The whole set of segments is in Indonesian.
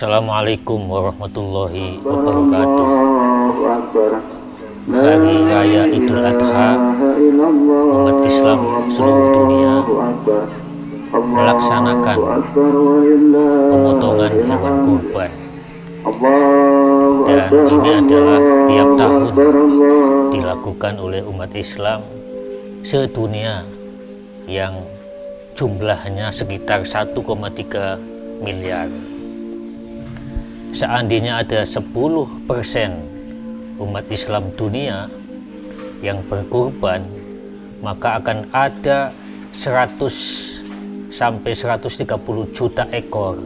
Assalamualaikum warahmatullahi wabarakatuh. Hari Raya Idul Adha, umat Islam seluruh dunia melaksanakan pemotongan hewan kurban. Dan ini adalah tiap tahun dilakukan oleh umat Islam sedunia yang jumlahnya sekitar 1,3 miliar. Seandainya ada 10% umat Islam dunia yang berkurban, maka akan ada 100 sampai 130 juta ekor,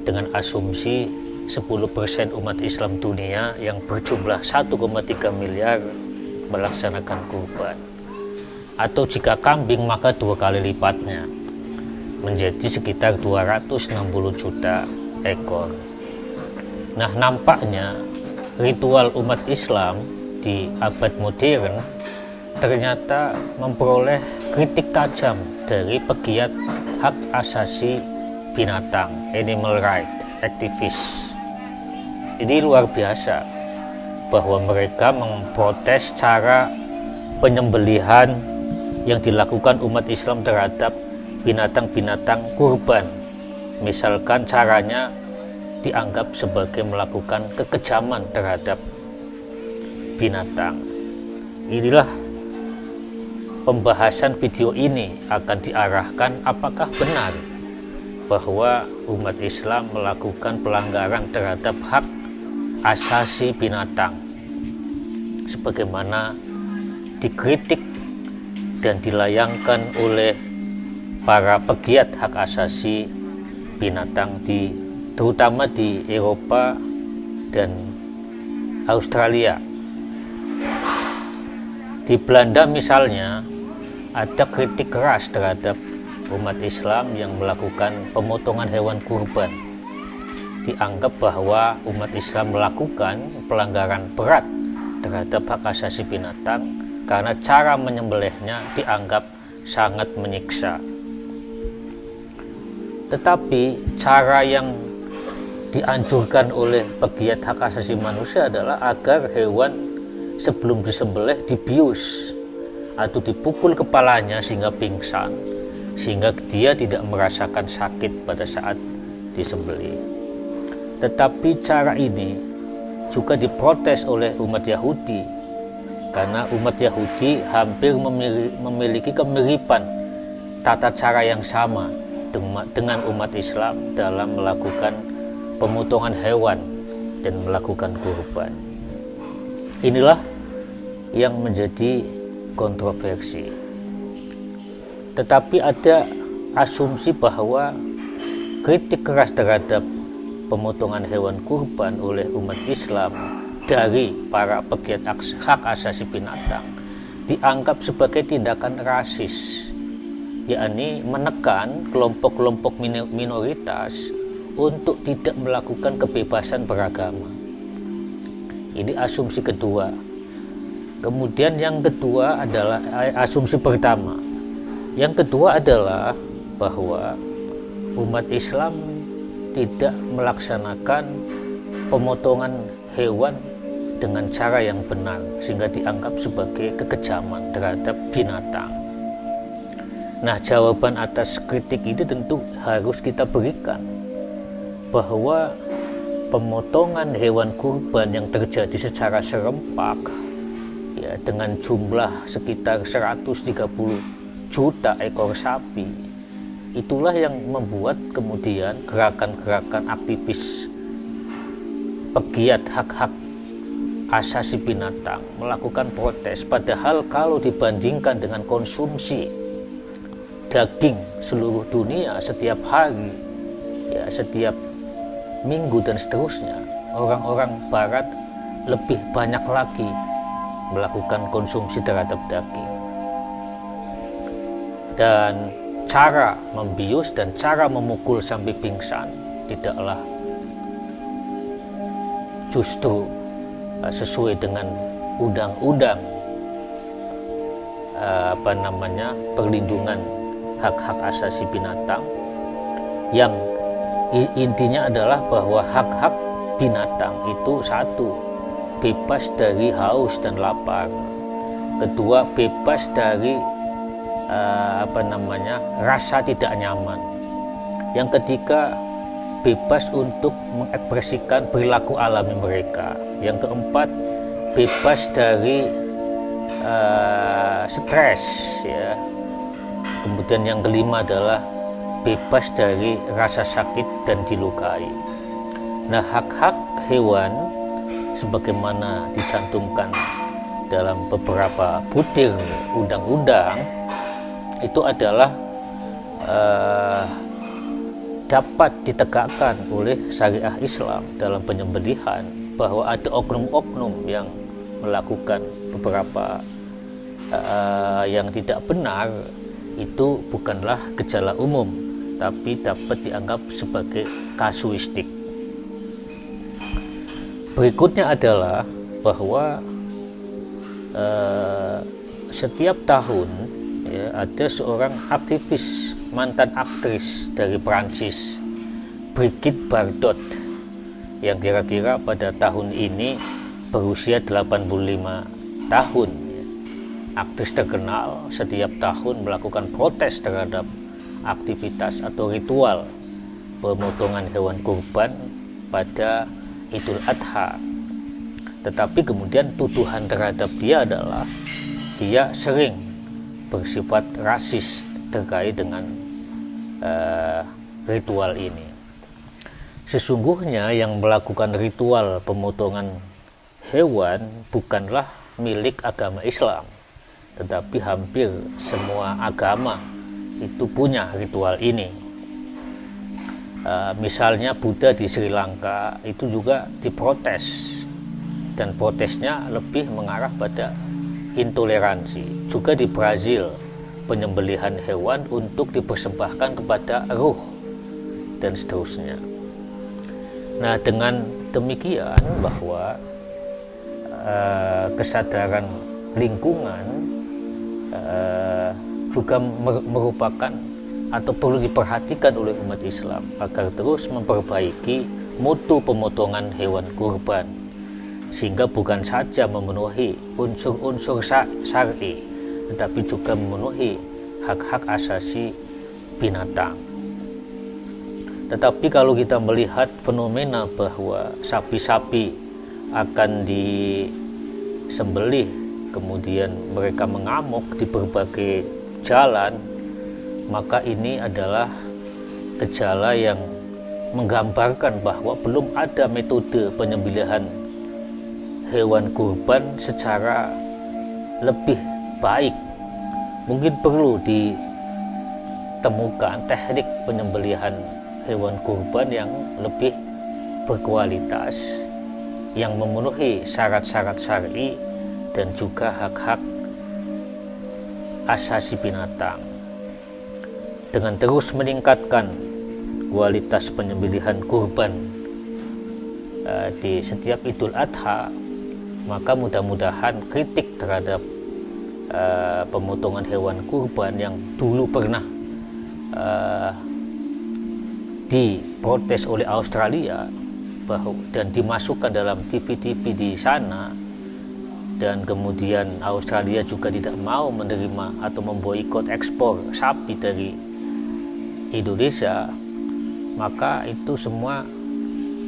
dengan asumsi 10% umat Islam dunia yang berjumlah 1,3 miliar melaksanakan kurban. Atau jika kambing maka 2 kali lipatnya, menjadi sekitar 260 juta ekor. Nah, nampaknya ritual umat Islam di abad modern ternyata memperoleh kritik tajam dari pegiat hak asasi binatang, animal right activist. Ini luar biasa bahwa mereka memprotes cara penyembelihan yang dilakukan umat Islam terhadap binatang-binatang kurban. Misalkan caranya dianggap sebagai melakukan kekejaman terhadap binatang. Inilah pembahasan video ini akan diarahkan, apakah benar bahwa umat Islam melakukan pelanggaran terhadap hak asasi binatang sebagaimana dikritik dan dilayangkan oleh para pegiat hak asasi binatang terutama di Eropa dan Australia. Di Belanda misalnya, ada kritik keras terhadap umat Islam yang melakukan pemotongan hewan kurban. Dianggap bahwa umat Islam melakukan pelanggaran berat terhadap hak asasi binatang karena cara menyembelihnya dianggap sangat menyiksa. Tetapi cara yang dianjurkan oleh pegiat hak asasi manusia adalah agar hewan sebelum disembelih dibius atau dipukul kepalanya sehingga pingsan, sehingga dia tidak merasakan sakit pada saat disembelih. Tetapi cara ini juga diprotes oleh umat Yahudi, karena umat Yahudi hampir memiliki kemiripan tata cara yang sama dengan umat Islam dalam melakukan pemotongan hewan dan melakukan kurban. Inilah yang menjadi kontroversi. Tetapi ada asumsi bahwa kritik keras terhadap pemotongan hewan kurban oleh umat Islam dari para pegiat hak asasi binatang dianggap sebagai tindakan rasis, yakni menekan kelompok-kelompok minoritas untuk tidak melakukan kebebasan beragama. Ini asumsi kedua. Kemudian yang kedua adalah asumsi pertama. Yang kedua adalah bahwa umat Islam tidak melaksanakan pemotongan hewan dengan cara yang benar, sehingga dianggap sebagai kekejaman terhadap binatang. Nah, jawaban atas kritik ini tentu harus kita berikan, bahwa pemotongan hewan kurban yang terjadi secara serempak ya, dengan jumlah sekitar 130 juta ekor sapi, itulah yang membuat kemudian gerakan-gerakan aktivis pegiat hak-hak asasi binatang melakukan protes. Padahal kalau dibandingkan dengan konsumsi daging seluruh dunia setiap hari, ya setiap minggu dan seterusnya, orang-orang barat lebih banyak lagi melakukan konsumsi terhadap daging. Dan cara membius dan cara memukul sampai pingsan tidaklah justru sesuai dengan undang-undang perlindungan hak-hak asasi binatang yang intinya adalah bahwa hak-hak binatang itu satu, bebas dari haus dan lapar. Kedua, bebas dari rasa tidak nyaman. Yang ketiga, bebas untuk mengekspresikan perilaku alami mereka. Yang keempat, bebas dari stres, ya. Kemudian yang kelima adalah bebas dari rasa sakit dan dilukai. Nah, hak-hak hewan sebagaimana dicantumkan dalam beberapa butir undang-undang itu adalah dapat ditegakkan oleh syariah Islam dalam penyembelihan, bahwa ada oknum-oknum yang melakukan beberapa yang tidak benar, itu bukanlah gejala umum, tapi dapat dianggap sebagai kasuistik. Berikutnya adalah bahwa setiap tahun, ya, ada seorang aktivis, mantan aktris dari Prancis, Brigitte Bardot, yang kira-kira pada tahun ini berusia 85 tahun. Aktris terkenal setiap tahun melakukan protes terhadap aktivitas atau ritual pemotongan hewan kurban pada Idul Adha. Tetapi kemudian tuduhan terhadap dia adalah dia sering bersifat rasis terkait dengan ritual ini. Sesungguhnya yang melakukan ritual pemotongan hewan bukanlah milik agama Islam, tetapi hampir semua agama itu punya ritual ini. Misalnya Buddha di Sri Lanka itu juga diprotes, dan protesnya lebih mengarah pada intoleransi. Juga di Brazil, penyembelihan hewan untuk dipersembahkan kepada ruh dan seterusnya. Nah, dengan demikian bahwa kesadaran lingkungan juga merupakan atau perlu diperhatikan oleh umat Islam agar terus memperbaiki mutu pemotongan hewan kurban, sehingga bukan saja memenuhi unsur-unsur syar'i, tetapi juga memenuhi hak-hak asasi binatang. Tetapi kalau kita melihat fenomena bahwa sapi-sapi akan disembelih, kemudian mereka mengamuk di berbagai jalan, maka ini adalah gejala yang menggambarkan bahwa belum ada metode penyembelihan hewan kurban secara lebih baik. Mungkin perlu ditemukan teknik penyembelihan hewan kurban yang lebih berkualitas, yang memenuhi syarat-syarat syar'i dan juga hak-hak asasi binatang. Dengan terus meningkatkan kualitas penyembelihan kurban di setiap Idul Adha, maka mudah-mudahan kritik terhadap pemotongan hewan kurban yang dulu pernah diprotes oleh Australia dan dimasukkan dalam TV-TV di sana, dan kemudian Australia juga tidak mau menerima atau memboikot ekspor sapi dari Indonesia, maka itu semua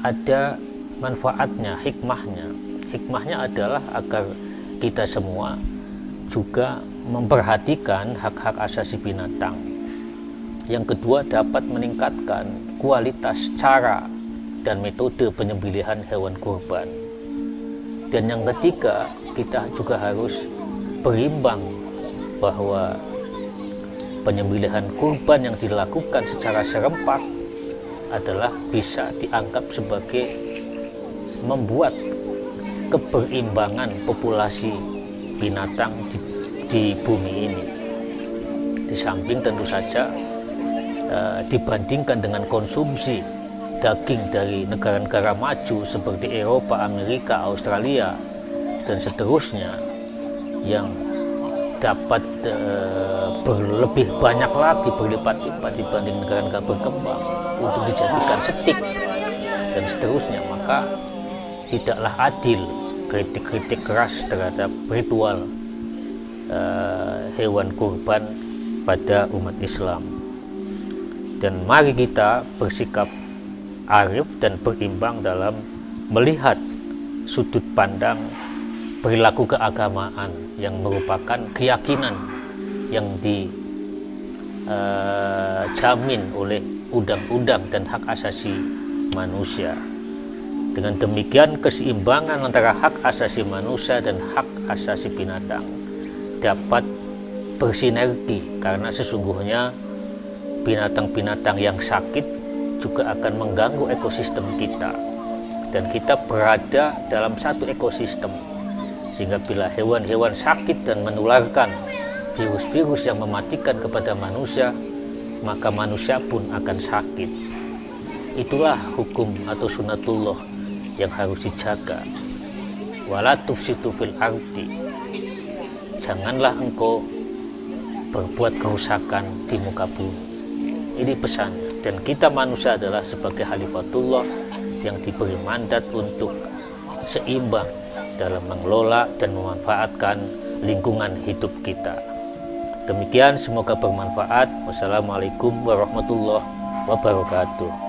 ada manfaatnya, hikmahnya. Hikmahnya adalah agar kita semua juga memperhatikan hak-hak asasi binatang. Yang kedua, dapat meningkatkan kualitas cara dan metode penyembelihan hewan kurban. Dan yang ketiga, kita juga harus berimbang bahwa penyembelihan kurban yang dilakukan secara serempak adalah bisa dianggap sebagai membuat keberimbangan populasi binatang di bumi ini. Di samping tentu saja dibandingkan dengan konsumsi daging dari negara-negara maju seperti Eropa, Amerika, Australia, dan seterusnya, yang dapat berlebih banyak lagi, berlipat-lipat dibanding negara-negara berkembang, untuk dijadikan stik dan seterusnya, maka tidaklah adil kritik-kritik keras terhadap ritual hewan kurban pada umat Islam. Dan mari kita bersikap arif dan berimbang dalam melihat sudut pandang perilaku keagamaan yang merupakan keyakinan yang dijamin oleh undang-undang dan hak asasi manusia. Dengan demikian, keseimbangan antara hak asasi manusia dan hak asasi binatang dapat bersinergi, karena sesungguhnya binatang-binatang yang sakit juga akan mengganggu ekosistem kita, dan kita berada dalam satu ekosistem, sehingga bila hewan-hewan sakit dan menularkan virus-virus yang mematikan kepada manusia, maka manusia pun akan sakit. Itulah hukum atau sunatullah yang harus dijaga. Wala tufsidu fil ardi, janganlah engkau berbuat kerusakan di muka bumi. Ini pesannya. Dan kita manusia adalah sebagai khalifatullah yang diberi mandat untuk seimbang dalam mengelola dan memanfaatkan lingkungan hidup kita. Demikian, semoga bermanfaat. Wassalamualaikum warahmatullahi wabarakatuh.